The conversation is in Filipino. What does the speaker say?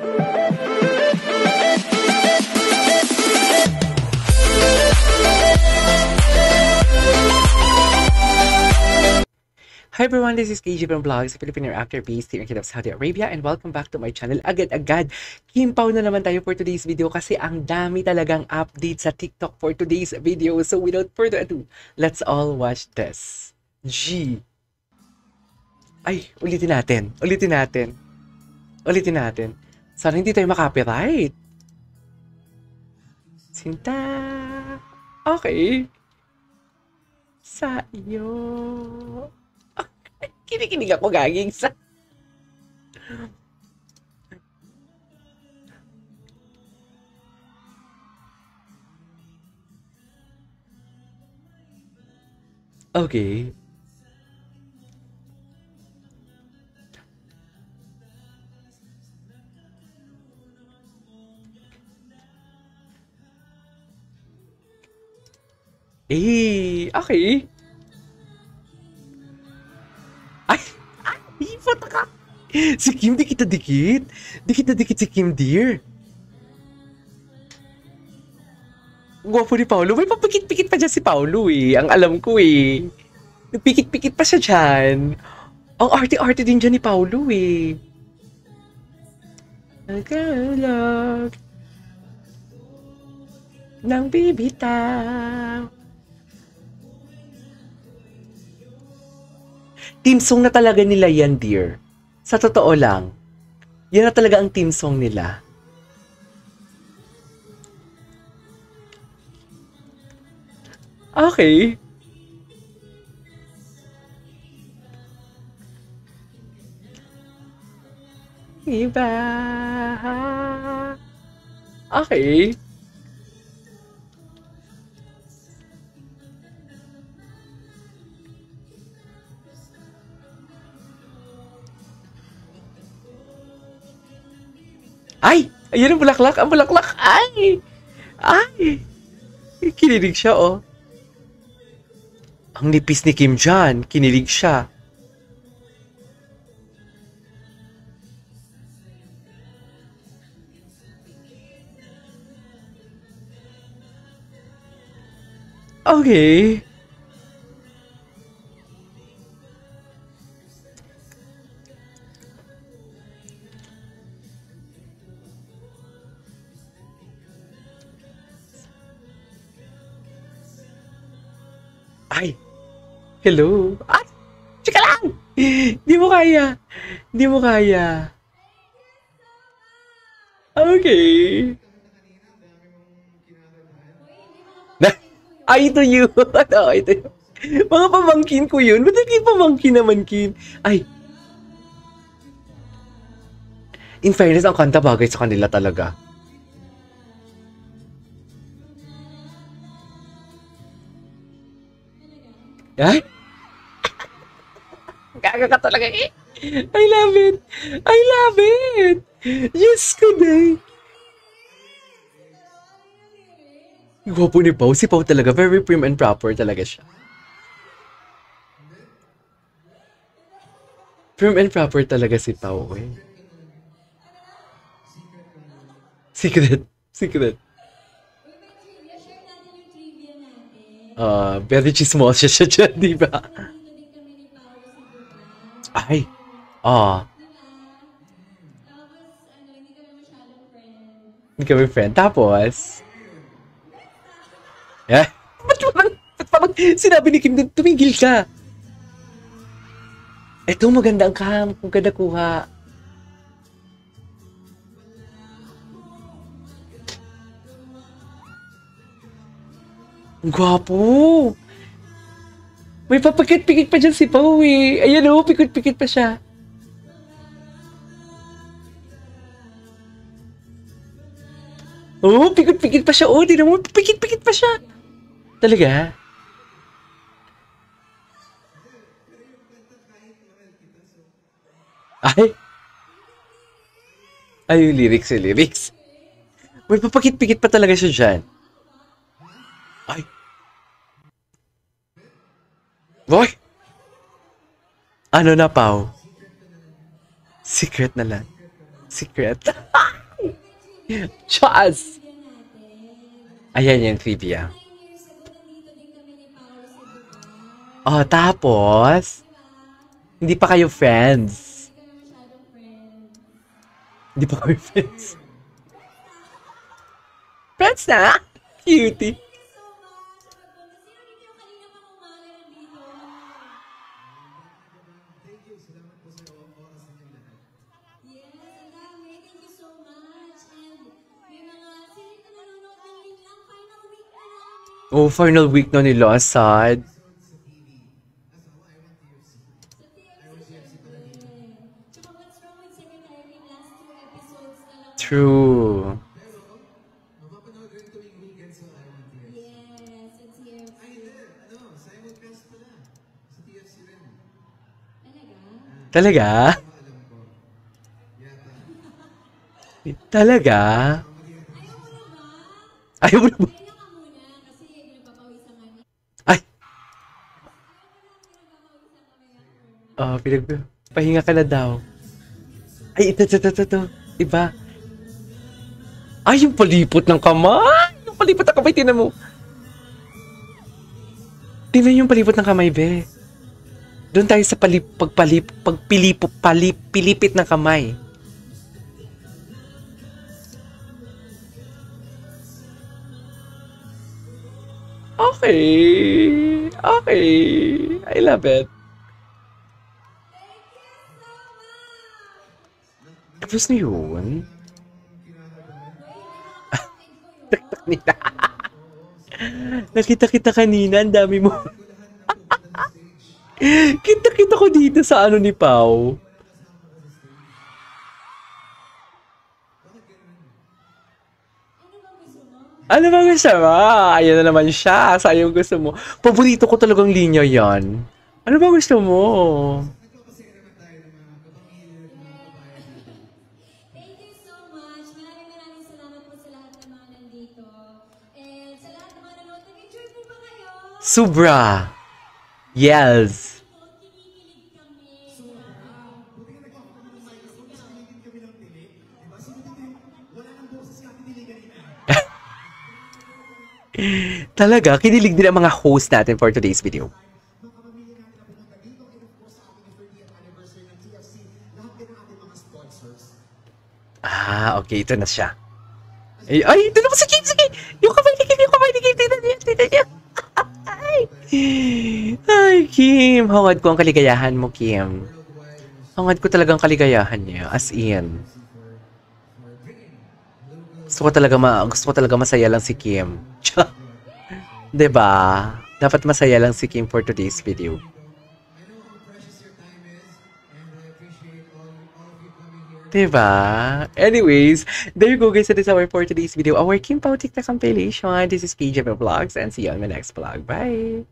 Hi everyone, this is KG from Vlogs, Filipino actor based here in Kingdom of Saudi Arabia, and welcome back to my channel. Agad-agad, Kimpaw na naman tayo for today's video kasi ang dami talagang update sa TikTok for today's video. So without further ado, let's all watch this. Ay, ulitin natin. Sana hindi tayo makapiright. Sinta. Okay. Sa iyo. Kinikinig ako gaging sa... Okay. Okay. Puta ka! Si Kim, di kita dikit. Di kita dikit si Kim, dear. Gwapo ni Paolo. May papikit-pikit pa dyan si Paolo eh. Ang alam ko eh. Nagpikit-pikit pa siya dyan. Ang arte-arte din dyan ni Paolo eh. Nagkalag ng bibitaw. Team song na talaga nila yan, dear. Sa totoo lang. Yan na talaga ang team song nila. Okay. Iba. Okay. Ay! Ayan ang bulaklak! Ang bulaklak! Ay! Kinilig siya, oh. Ang nipis ni Kim dyan. Kinilig siya. Okay. Ay! Hello! Ay! Tsaka lang! Di mo kaya! Okay! Ay, ito yun! Ito yun! Mga pamangkin ko yun! Ba't hindi pamangkin naman, Kim? Ay! In fairness, ang kanta bagay sa kanila talaga. Ay! Gaga ka talaga eh! I love it! Yes ko day! Gwapo ni Pao. Si Pao talaga, very prim and proper talaga siya. Prim and proper talaga si Pao eh. Secret. Very chismosa siya dyan, di ba? Ay! Hindi kami friend. Tapos? Ba't parang sinabi ni Kim, tumigil ka? Eto, maganda ang cam. Maganda kuha. Ang gwapo! May papikit-pikit pa dyan si Pao eh. Ayan o, pikit-pikit pa siya. Oh, pikit-pikit pa siya. Oh, di naman, pikit-pikit pa siya. Talaga? Ay, yung lyrics. May papakit-pikit pa talaga siya dyan. Ay. Boy! Ano na, Pao? Secret na lang. Secret. Chas! Ayan yung trivia. Oh, tapos, hindi pa kayo friends. Hindi pa kayo friends. Friends na? Cutie. Oh, final week na nila, sad. True. Talaga? Talaga? Ayaw mo na ba? Ay! Oh, pahinga ka na daw. Ay, ito. Diba? Ay, yung palipot ng kamay! Yung palipot ng kamay, tinan mo. Tingnan yung palipot ng kamay, be. Doon tayo sa pilipit ng kamay. Okay. I love it. Tapos na yun? Tak nila. Nakita kita kanina, ang dami mo. Kita ko dito sa ano ni Pau. Ano ba gusto mo? Ayan na naman siya. Sayang gusto mo. Paborito ko talagang linya yan. Ano ba gusto mo? Thank you so much. Maraming salamat po sa lahat ng mga nandito. And sa lahat ng mga nanonood, nag-enjoy po ba kayo? Sobra. Yes. Kinikilig kami. Talaga, kinilig din ang mga host natin for today's video. Ah, okay. Ito na siya. Ay, ito na po si Kim. Sige. Yung kamay ni Kim. Tignan niya. Ay, Kim. Hangad ko ang kaligayahan mo, Kim. Hangad ko talagang kaligayahan niya. As in. Gusto ko talaga masaya lang si Kim. Diba? Dapat masaya lang si Kim for today's video. Diba? Anyways, there you go guys. That is our for today's video. Our Kim Pao TikTok compilation. This is KJ Vlogs and see you on my next vlog. Bye!